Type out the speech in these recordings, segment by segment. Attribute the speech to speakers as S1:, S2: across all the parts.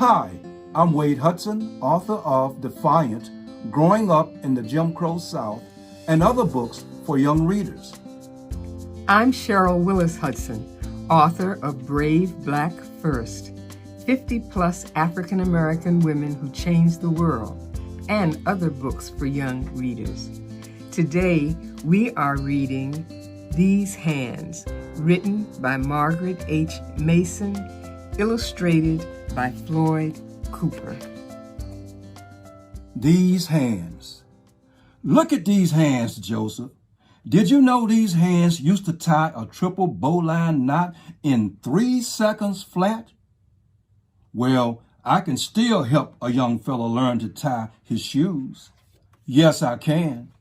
S1: Hi, I'm Wade Hudson, author of Defiant, Growing Up in the Jim Crow South, and other books for young readers.
S2: I'm Cheryl Willis Hudson, author of Brave Black First, 50-plus African-American women who changed the world, and other books for young readers. Today, we are reading These Hands, written by Margaret H. Mason, illustrated by Floyd Cooper.
S1: These hands. Look at these hands, Joseph. Did you know these hands used to tie a triple bowline knot in 3 seconds flat? Well, I can still help a young fellow learn to tie his shoes. Yes, I can.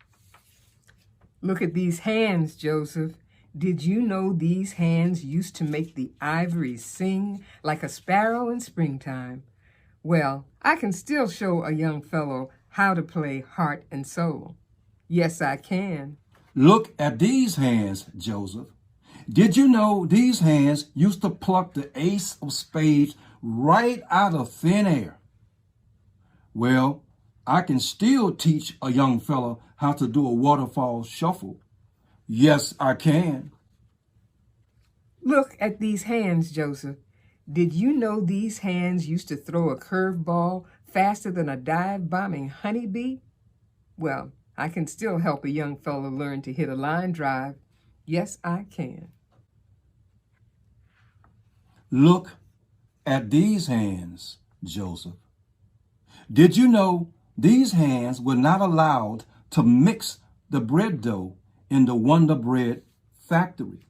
S2: Look at these hands, Joseph. Did you know these hands used to make the ivory sing like a sparrow in springtime? Well, I can still show a young fellow how to play heart and soul. Yes, I can.
S1: Look at these hands, Joseph. Did you know these hands used to pluck the ace of spades right out of thin air? Well, I can still teach a young fellow how to do a waterfall shuffle. Yes, I can.
S2: Look at these hands, Joseph. Did you know these hands used to throw a curveball faster than a dive-bombing honeybee? Well, I can still help a young fellow learn to hit a line drive. Yes, I can.
S1: Look at these hands, Joseph. Did you know these hands were not allowed to mix the bread dough in the Wonder Bread factory?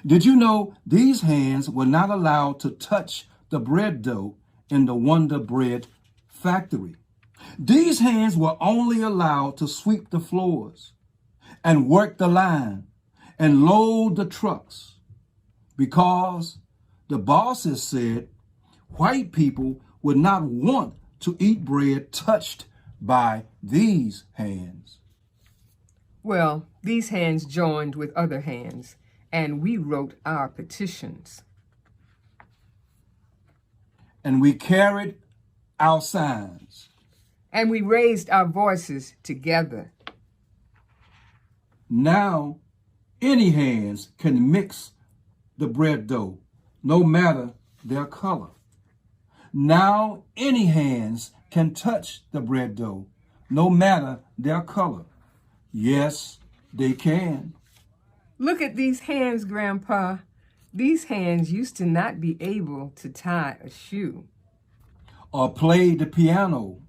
S1: Did you know these hands were not allowed to touch the bread dough in the Wonder Bread factory? These hands were only allowed to sweep the floors and work the line and load the trucks because the bosses said white people would not want to eat bread touched by these hands.
S2: Well, these hands joined with other hands, and we wrote our petitions.
S1: And we carried our signs.
S2: And we raised our voices together.
S1: Now, any hands can mix the bread dough, no matter their color. Now, any hands can touch the bread dough, no matter their color. Yes, they can.
S2: Look at these hands, Grandpa. These hands used to not be able to tie a shoe.
S1: Or play the piano,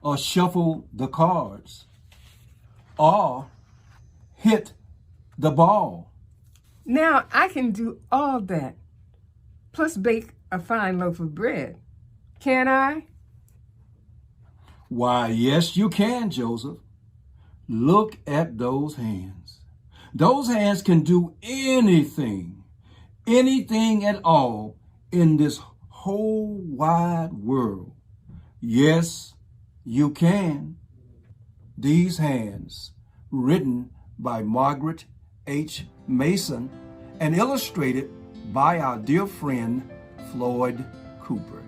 S1: or shuffle the cards, or hit the ball.
S2: Now I can do all that, plus bake a fine loaf of bread. Can I?
S1: Why, yes, you can, Joseph. Look at those hands. Those hands can do anything at all in this whole wide world. Yes, you can. These hands, written by Margaret H. Mason and illustrated by our dear friend Floyd Cooper.